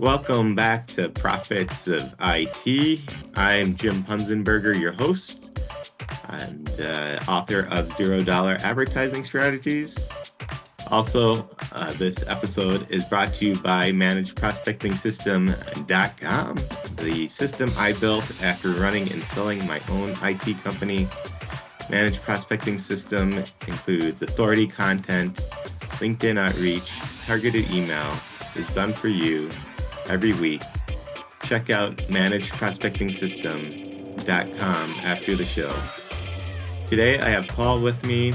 Welcome back to Profits of IT. I'm Jim Punzenberger, your host and author of $0 Advertising Strategies. Also, this episode is brought to you by magecprospectingsystem.com, the system I built after running and selling my own IT company. Managed Prospecting System includes authority content, LinkedIn outreach, targeted email is done for you every week. Check out magecprospectingsystem.com after the show. Today I have Paul with me,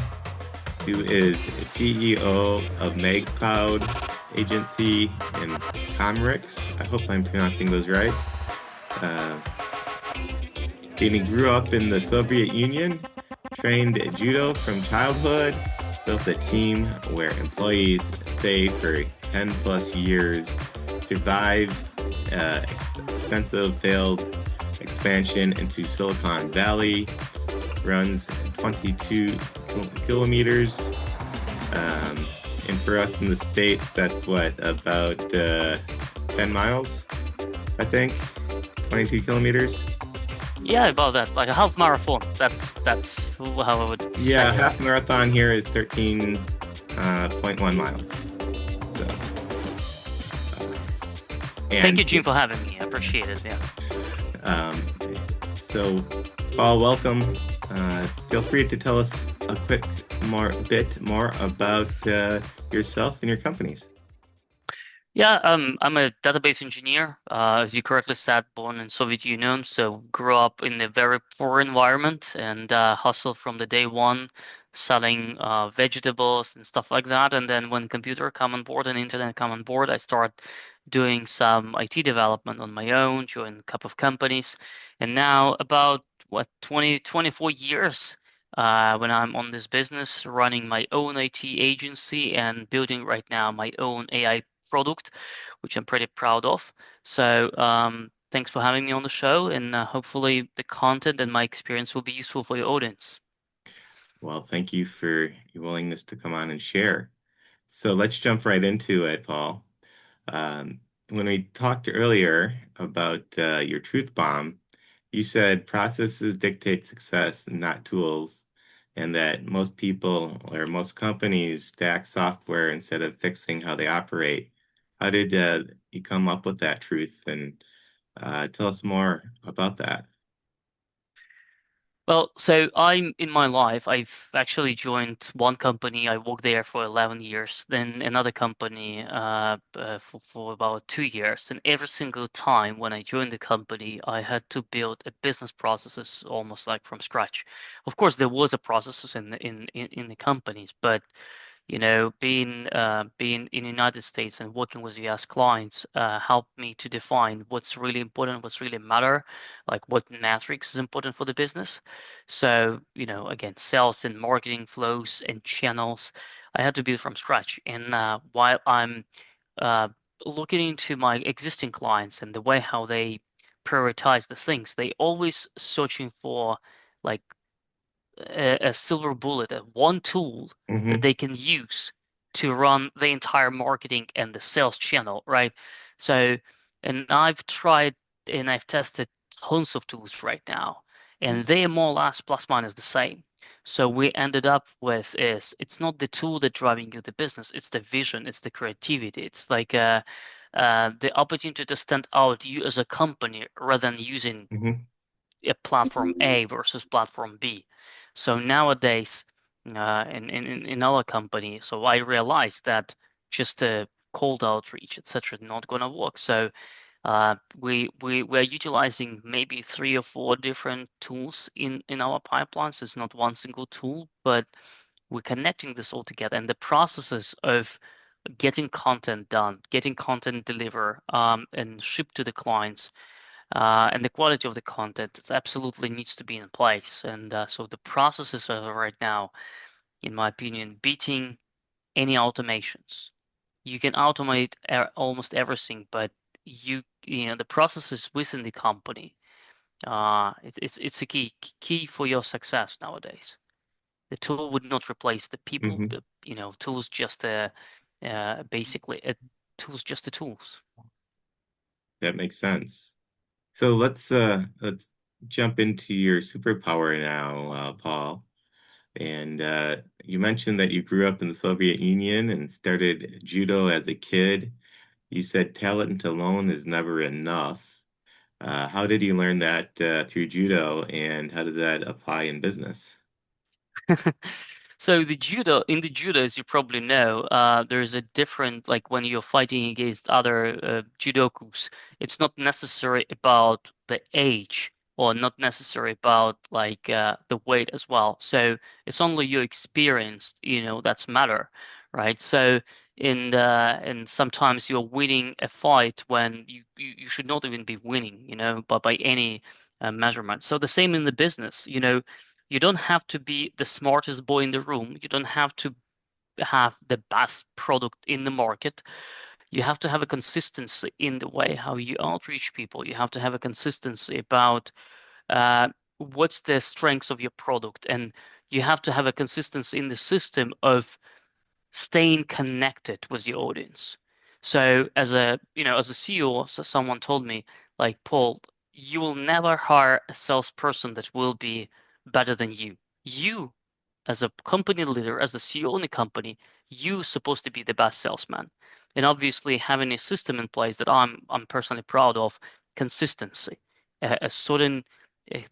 who is CEO of magecloud.agency in Comrix. I hope I'm pronouncing those right. He grew up in the Soviet Union, trained judo from childhood, built a team where employees stay for 10 plus years, survived extensive failed expansion into Silicon Valley, runs 22 kilometers. And for us in the States, that's what, about 10 miles, I think, 22 kilometers. Yeah, about that, like a half marathon. That's how I would say. Yeah, half marathon here is 13.1 miles. Thank you, Jim, for having me. I appreciate it. Yeah. So, Paul, welcome. Feel free to tell us a bit more about yourself and your companies. Yeah, I'm a database engineer. As you correctly said, born in Soviet Union, so grew up in a very poor environment and hustled from the day one, selling vegetables and stuff like that. And then when computer come on board and internet come on board, I started doing some IT development on my own, joined a couple of companies, and now about 24 years when I'm on this business, running my own IT agency and building right now my own AI product, which I'm pretty proud of. So thanks for having me on the show, and hopefully the content and my experience will be useful for your audience. Well, thank you for your willingness to come on and share. So let's jump right into it, Paul. When we talked earlier about your truth bomb, you said processes dictate success, not tools, and that most people or most companies stack software instead of fixing how they operate. How did you come up with that truth? And tell us more about that. Well, so in my life, I've actually joined one company. I worked there for 11 years, then another company for about 2 years. And every single time when I joined the company, I had to build a business processes almost like from scratch. Of course, there was a processes in the companies, but being in the United States and working with US clients helped me to define what's really important, what's really matter, like what metrics is important for the business. So, again, sales and marketing flows and channels, I had to build from scratch. And while I'm looking into my existing clients and the way how they prioritize the things, they always searching for like a silver bullet, one tool that they can use to run the entire marketing and the sales channel, right? So, and I've tried and I've tested tons of tools right now, and they are more or less plus minus the same. So we ended up with is it's not the tool that driving you the business, it's the vision, it's the creativity, it's like the opportunity to stand out you as a company rather than using a platform A versus platform B. So nowadays, in our company, so I realized that just a cold outreach, etc., not gonna work. So we're utilizing maybe 3 or 4 different tools in our pipelines. It's not one single tool, but we're connecting this all together. And the processes of getting content done, getting content delivered, and shipped to the clients and the quality of the content it absolutely needs to be in place. And so the processes are right now, in my opinion, beating any automations. You can automate almost everything, but the processes within the company, it's a key for your success nowadays. The tool would not replace the people. Mm-hmm. Tools just basically tools just the tools. that makes sense. So let's jump into your superpower now, Paul. And you mentioned that you grew up in the Soviet Union and started judo as a kid. You said talent alone is never enough. How did you learn that through judo, and how did that apply in business? So in the judo, as you probably know, there's a different, like when you're fighting against other judokus, it's not necessary about the age or not necessary about like the weight as well. So it's only your experience, that's matter, right? So and sometimes you're winning a fight when you should not even be winning, but by any measurement. So the same in the business, you don't have to be the smartest boy in the room. You don't have to have the best product in the market. You have to have a consistency in the way how you outreach people. You have to have a consistency about what's the strengths of your product, and you have to have a consistency in the system of staying connected with your audience. So as a CEO, so someone told me, like, Paul, you will never hire a salesperson that will be better than you. You, as a company leader, as the CEO in the company, you supposed to be the best salesman. And obviously having a system in place that I'm personally proud of, consistency, a certain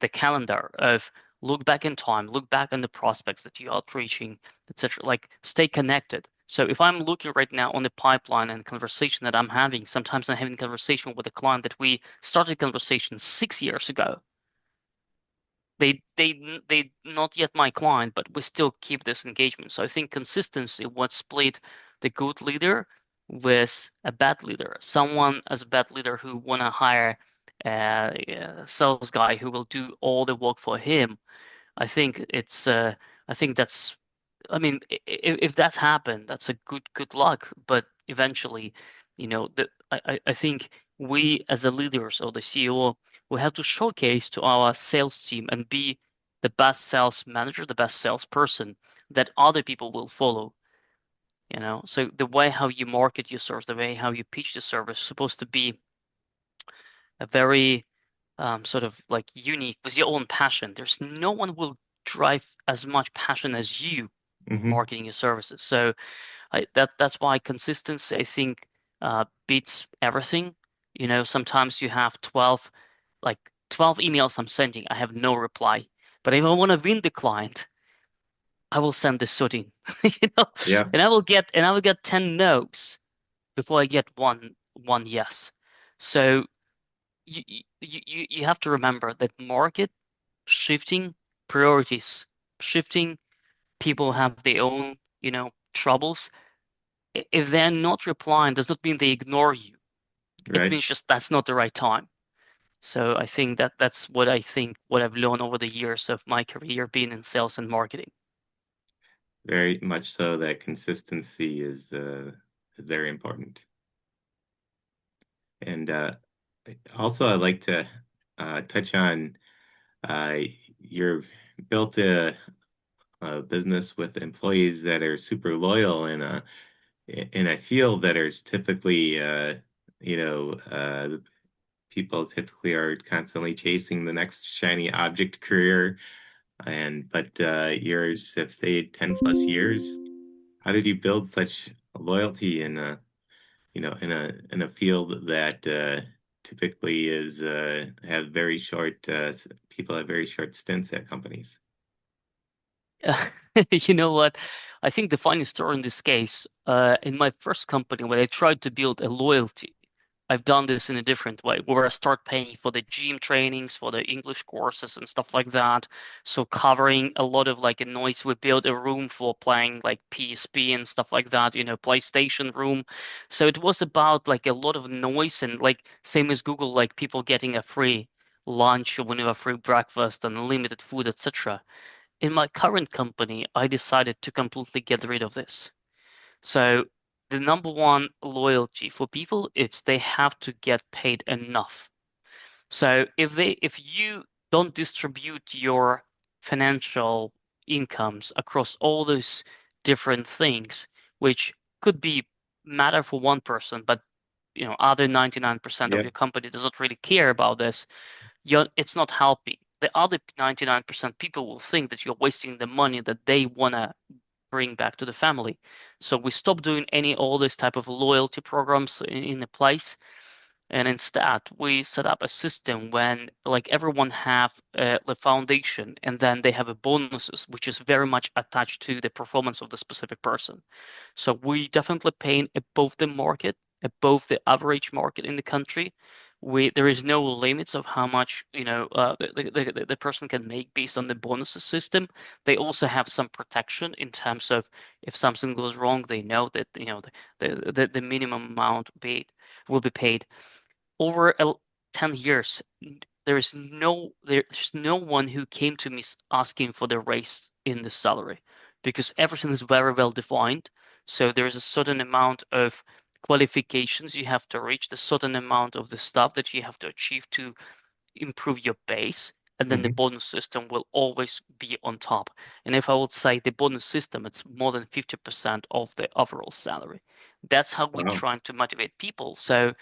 the calendar of look back in time, look back on the prospects that you are reaching, etc. Like stay connected. So if I'm looking right now on the pipeline and conversation that I'm having, sometimes I'm having conversation with a client that we started conversation 6 years ago. They not yet my client, but we still keep this engagement. So I think consistency what split the good leader with a bad leader. Someone as a bad leader who wanna hire a sales guy who will do all the work for him. I think that's I mean, if that's happened, that's a good luck. But eventually, I think we as a leaders or the CEO, we have to showcase to our sales team and be the best sales manager, the best salesperson that other people will follow. So the way how you market your service, the way how you pitch the service, is supposed to be a very sort of like unique with your own passion. There's no one will drive as much passion as you Hmm. marketing your services. So that's why consistency, I think, beats everything. Sometimes you have 12 emails I'm sending, I have no reply. But if I want to win the client, I will send the shooting, you know, Yeah, and I will get 10 no's before I get one yes. So you have to remember that market shifting priorities, shifting people have their own, troubles. If they're not replying, does not mean they ignore you. It right. means just that's not the right time. So I think that's what I think, what I've learned over the years of my career being in sales and marketing. Very much so that consistency is very important. And also, I'd like to touch on uh, you're built a business with employees that are super loyal in a field that is typically, you know, people typically are constantly chasing the next shiny object career, and but yours have stayed 10 plus years. How did you build such loyalty in a, in a field that typically is have very short people have very short stints at companies? You know what? I think the funny story in this case, in my first company, when I tried to build a loyalty, I've done this in a different way, where I start paying for the gym trainings, for the English courses and stuff like that. So covering a lot of like a noise, we built a room for playing like PSP and stuff like that, PlayStation room. So it was about like a lot of noise and like same as Google, like people getting a free lunch or whenever free breakfast and unlimited food, etc. In my current company, I decided to completely get rid of this. So the number one loyalty for people, it's they have to get paid enough. So if you don't distribute your financial incomes across all those different things, which could be matter for one person, but other 99% of Yep. your company does not really care about this, it's not helping. The other 99% people will think that you're wasting the money that they want to bring back to the family. So we stopped doing all this type of loyalty programs in a place, and instead we set up a system when like everyone have the foundation, and then they have a bonuses which is very much attached to the performance of the specific person. So we definitely paying above the market, above the average market in the country. There is no limits of how much the person can make based on the bonuses system. They also have some protection in terms of if something goes wrong, they know that the minimum amount paid will be paid over 10 years. There's no one who came to me asking for the raise in the salary, because everything is very well defined. So there's a certain amount of qualifications you have to reach, the certain amount of the stuff that you have to achieve to improve your base, and then the Hmm. bonus system will always be on top. And if I would say the bonus system, it's more than 50% of the overall salary. That's how we Wow. try to motivate people. So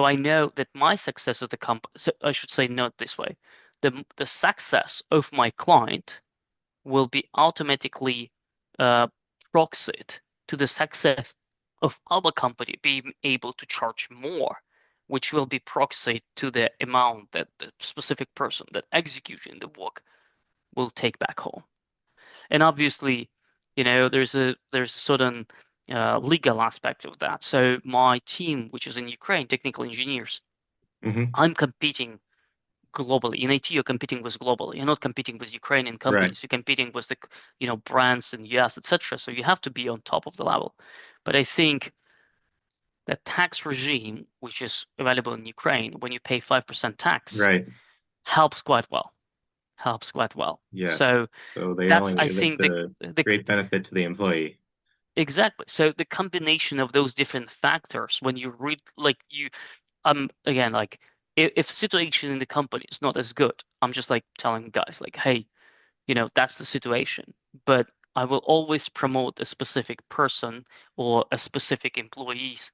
I know that my success as the company, so I should say not this way, the success of my client will be automatically uh, proxied to the success of our company being able to charge more, which will be proxied to the amount that the specific person that executing the work will take back home. And obviously, there's a certain legal aspect of that. So my team, which is in Ukraine, technical engineers, Hmm. I'm competing globally. In IT, you're competing with globally. You're not competing with Ukrainian Right. companies. You're competing with the, brands in US, etc. So you have to be on top of the level. But I think the tax regime, which is available in Ukraine, when you pay 5% tax, Right. helps quite well. Helps quite well. Yes. So So they that's, I only that's think, the a the great benefit to the employee. exactly. So the combination of those different factors, when you read, like again, like if situation in the company is not as good, I'm just like telling guys like, hey, that's the situation. But I will always promote a specific person or a specific employees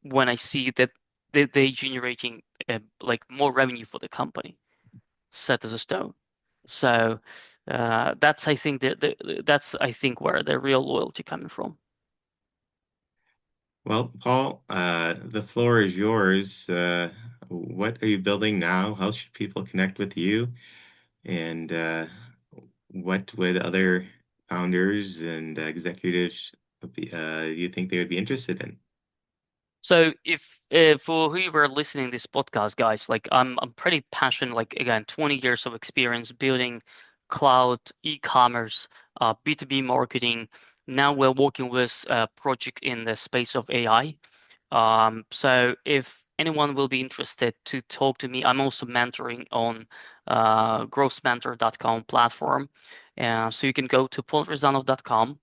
when I see that they generating like more revenue for the company, set as a stone. So that's I think that's I think where the real loyalty coming from. Well, Paul, the floor is yours. What are you building now? How should people connect with you? And what would other founders and executives you think they would be interested in? So if for who were listening this podcast, guys, like I'm pretty passionate. Like again, 20 years of experience building cloud, e-commerce, B2B marketing. Now we're working with a project in the space of AI. So if anyone will be interested to talk to me, I'm also mentoring on growthmentor.com platform. So you can go to paulryazanov.com,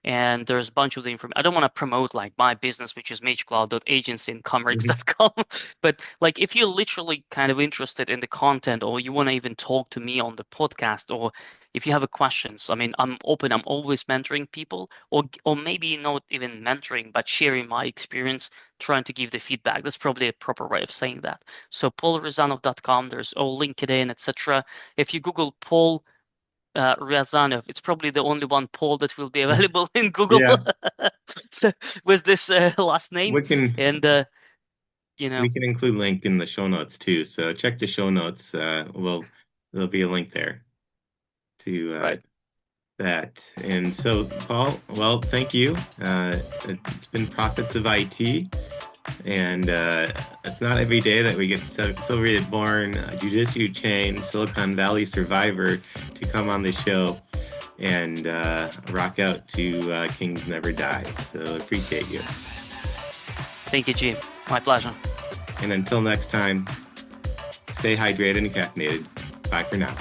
and there's a bunch of the information. I don't want to promote like my business, which is magecloud.agency and Mhm. comrex.com, but like if you're literally kind of interested in the content, or you want to even talk to me on the podcast, or if you have a questions, I mean, I'm open. I'm always mentoring people, or maybe not even mentoring, but sharing my experience, trying to give the feedback. That's probably a proper way of saying that. So paulryazanov.com, there's all LinkedIn, etc. If you Google Paul Ryazanov, it's probably the only one Paul that will be available in Google. Yeah, So with this last name, we can and you we know, can include link in the show notes too. So check the show notes. There'll be a link there to right. that. And so, Paul, well, thank you. It's been Profits of IT, and it's not every day that we get Soviet-born, Jiu-Jitsu chain, Silicon Valley survivor to come on the show and rock out to Kings Never Die. So appreciate you. Thank you, Jim. My pleasure. And until next time, stay hydrated and caffeinated. Bye for now.